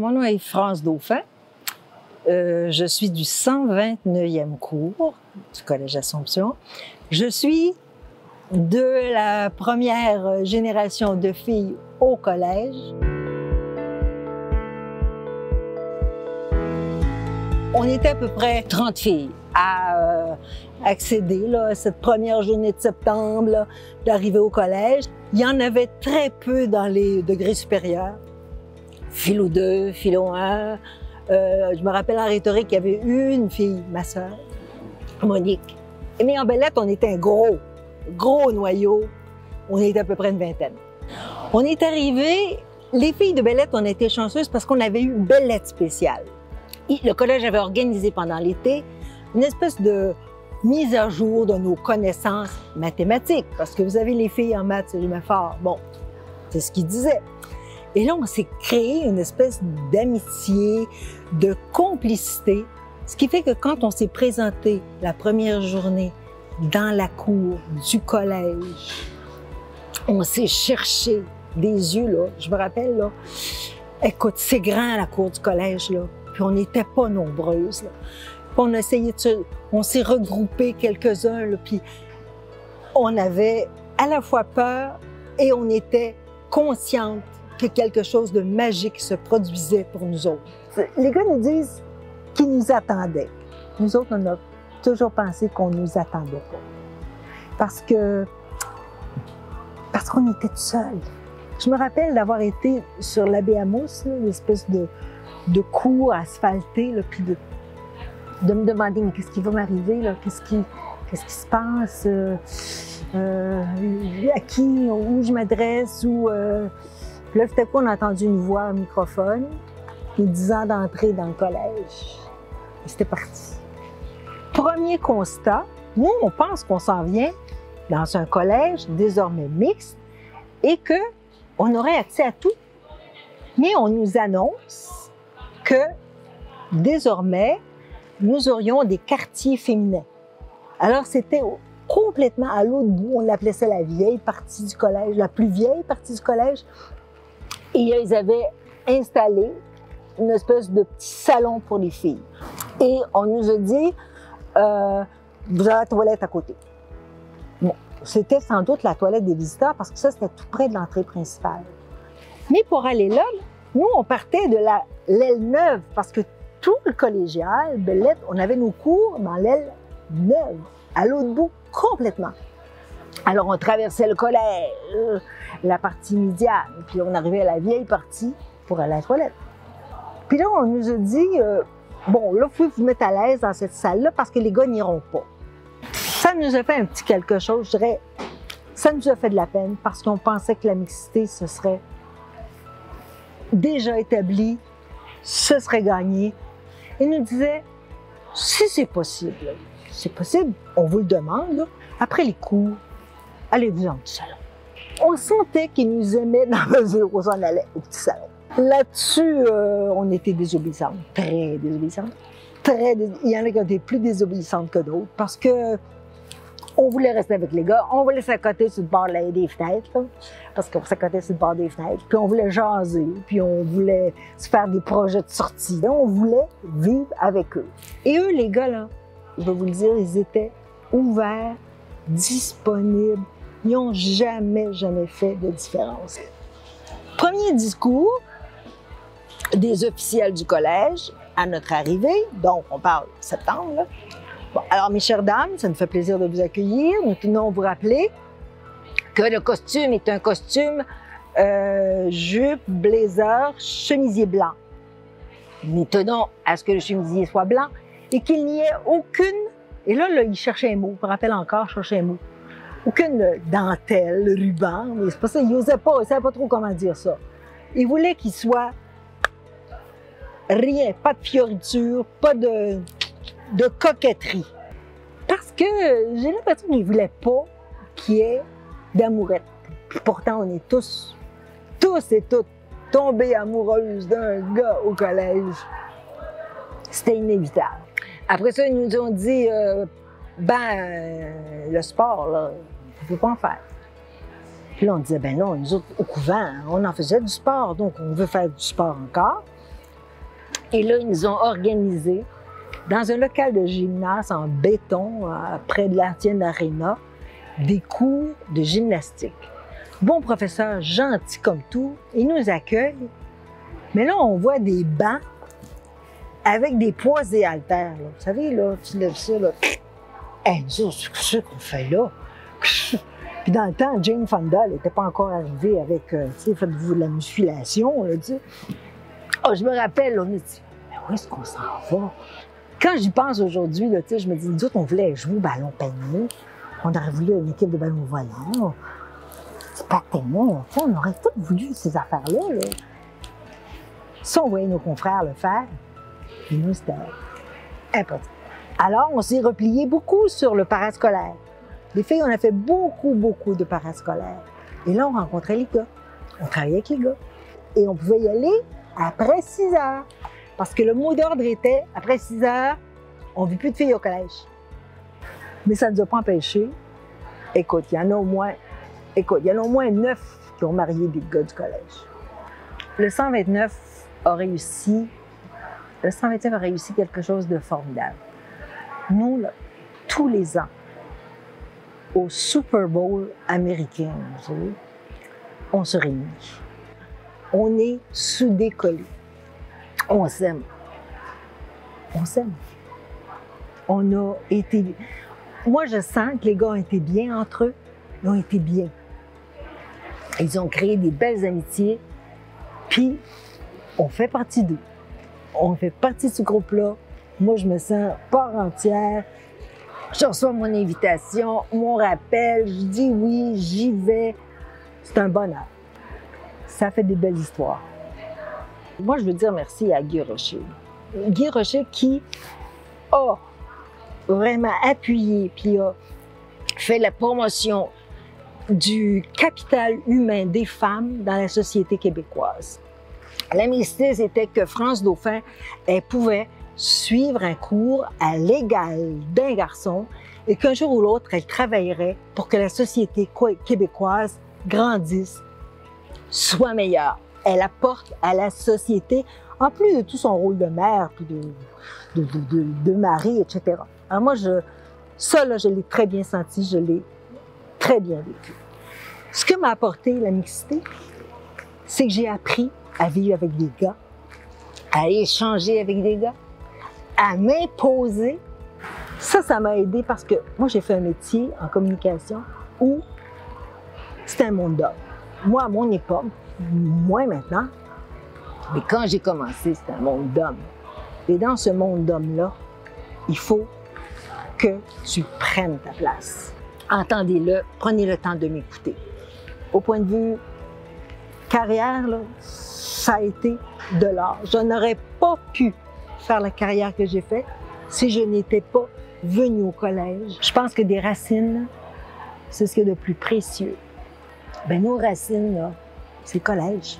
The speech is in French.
Mon nom est France Dauphin. Je suis du 129e cours du Collège Assomption. Je suis de la première génération de filles au collège. On était à peu près 30 filles à accéder là, à cette première journée de septembre, d'arriver au collège. Il y en avait très peu dans les degrés supérieurs. Philo 2, Philo 1. Je me rappelle en rhétorique, il y avait une fille, ma sœur, Monique. Mais en Bellette, on était un gros noyau. On était à peu près une vingtaine. On est arrivés, les filles de Bellette, on a été chanceuses parce qu'on avait eu Bellette spéciale. Le collège avait organisé pendant l'été une espèce de mise à jour de nos connaissances mathématiques, parce que vous avez les filles en maths, c'est jamais fort. Bon, c'est ce qu'ils disaient. Et là, on s'est créé une espèce d'amitié, de complicité, ce qui fait que quand on s'est présenté la première journée dans la cour du collège, on s'est cherché des yeux, là. Je me rappelle, là, écoute, c'est grand la cour du collège, là. Puis on n'était pas nombreuses, là. Puis on a essayé on s'est regroupés quelques-uns, là, puis on avait à la fois peur et on était conscientes que quelque chose de magique se produisait pour nous autres. Les gars nous disent qu'ils nous attendaient. Nous autres, on a toujours pensé qu'on ne nous attendait pas. Parce qu'on était tout seuls. Je me rappelle d'avoir été sur l'abbé Amos, l'espèce de cours asphalté, là, puis de me demander mais qu'est-ce qui va m'arriver, là, qu'est-ce qui se passe, à qui, où je m'adresse, Puis là, tout à coup, on a entendu une voix au microphone nous disant d'entrer dans le collège. Et c'était parti. Premier constat, nous, on pense qu'on s'en vient dans un collège désormais mixte et qu'on aurait accès à tout. Mais on nous annonce que désormais, nous aurions des quartiers féminins. Alors, c'était complètement à l'autre bout. On l'appelait ça la vieille partie du collège, la plus vieille partie du collège. Et ils avaient installé une espèce de petit salon pour les filles. Et on nous a dit, vous avez la toilette à côté. Bon, c'était sans doute la toilette des visiteurs parce que ça, c'était tout près de l'entrée principale. Mais pour aller là, nous, on partait de l'aile neuve parce que tout le collégial, Bellette, on avait nos cours dans l'aile neuve, à l'autre bout, complètement. Alors, on traversait le collège, la partie médiane, puis on arrivait à la vieille partie pour aller à la toilette. Puis là, on nous a dit, bon, là, vous pouvez vous mettre à l'aise dans cette salle-là parce que les gars n'iront pas. Ça nous a fait un petit quelque chose, je dirais, ça nous a fait de la peine parce qu'on pensait que la mixité, ce serait déjà établi, ce serait gagné. Ils nous disaient, si c'est possible, on vous le demande, là, après les cours, allez-vous dans le petit salon. On sentait qu'ils nous aimaient dans la mesure où on allait au petit salon. Là-dessus, on était désobéissantes, très désobéissantes. Il y en a qui étaient plus désobéissantes que d'autres parce que on voulait rester avec les gars, on voulait s'accoter sur le bord des fenêtres, là, parce qu'on s'accotait sur le bord des fenêtres, puis on voulait jaser, puis on voulait se faire des projets de sortie. On voulait vivre avec eux. Et eux, les gars, là, je vais vous le dire, ils étaient ouverts, disponibles. Ils n'ont jamais fait de différence. Premier discours des officiels du collège à notre arrivée, donc on parle septembre. Là. Bon, alors, mes chères dames, ça nous fait plaisir de vous accueillir. Nous tenons à vous rappeler que le costume est un costume jupe, blazer, chemisier blanc. Nous tenons à ce que le chemisier soit blanc et qu'il n'y ait aucune... Et là, il cherchait un mot, je me rappelle encore, cherchait un mot. Aucune dentelle, ruban, mais c'est pas ça, il n'osait pas, il ne savait pas trop comment dire ça. Il voulait qu'il soit rien, pas de fioriture, pas de coquetterie. Parce que j'ai l'impression qu'il ne voulait pas qu'il y ait d'amourette. Puis pourtant, on est tous et toutes tombées amoureuses d'un gars au collège. C'était inévitable. Après ça, ils nous ont dit, le sport, là, on ne peut pas en faire. Puis là, on disait, ben non, nous autres, au couvent, on en faisait du sport, donc on veut faire du sport encore. Et là, ils nous ont organisé dans un local de gymnase en béton, près de l'Artienne Arena, des cours de gymnastique. Bon professeur, gentil comme tout, il nous accueille. Mais là, on voit des bancs avec des poids et haltères. Là. Vous savez, là, tu lèves ça, là. Hey, c'est ce qu'on fait là. Puis dans le temps, Jane Fonda, elle n'était pas encore arrivée avec, tu sais, faites-vous de la musculation, là, tu sais. Oh, je me rappelle, on a dit, mais où est-ce qu'on s'en va? Quand j'y pense aujourd'hui, là, tu sais, je me dis, nous autres, on voulait jouer au ballon panier. On aurait voulu une équipe de ballon volant. C'est pas tellement, on aurait tous voulu ces affaires-là, là. Si on voyait nos confrères le faire, et nous, c'était impossible. Alors, on s'est replié beaucoup sur le parascolaire. Les filles, on a fait beaucoup de parascolaire. Et là, on rencontrait les gars. On travaillait avec les gars. Et on pouvait y aller après 6 heures. Parce que le mot d'ordre était, après 6 heures, on ne vit plus de filles au collège. Mais ça ne nous a pas empêché. Écoute, il y en a au moins 9 qui ont marié des gars du collège. Le 129 a réussi quelque chose de formidable. Nous, là, tous les ans, au Super Bowl américain, vous savez, on se réunit. On est soudés collés. On s'aime. On s'aime. On a été... Moi, je sens que les gars ont été bien entre eux. Ils ont été bien. Ils ont créé des belles amitiés. Puis, on fait partie d'eux. On fait partie de ce groupe-là. Moi, je me sens part entière. Je reçois mon invitation, mon rappel, je dis oui, j'y vais. C'est un bonheur. Ça fait des belles histoires. Moi, je veux dire merci à Guy Rocher. Guy Rocher qui a vraiment appuyé puis a fait la promotion du capital humain des femmes dans la société québécoise. La mixité, c'était que France Dauphin, elle pouvait suivre un cours à l'égal d'un garçon et qu'un jour ou l'autre, elle travaillerait pour que la société québécoise grandisse, soit meilleure. Elle apporte à la société, en plus de tout son rôle de mère, puis de mari, etc. Alors moi, ça, là, je l'ai très bien senti, je l'ai très bien vécu. Ce que m'a apporté la mixité, c'est que j'ai appris à vivre avec des gars, à échanger avec des gars, à m'imposer. Ça m'a aidé parce que moi, j'ai fait un métier en communication où c'était un monde d'hommes. Moi, à mon époque, moins maintenant, mais quand j'ai commencé, c'était un monde d'hommes. Et dans ce monde d'hommes-là, il faut que tu prennes ta place. Entendez-le, prenez le temps de m'écouter. Au point de vue carrière, là, ça a été de l'art. Je n'aurais pas pu faire la carrière que j'ai faite si je n'étais pas venue au collège. Je pense que des racines, c'est ce qu'il y a de plus précieux. Bien, nos racines, là, c'est le collège.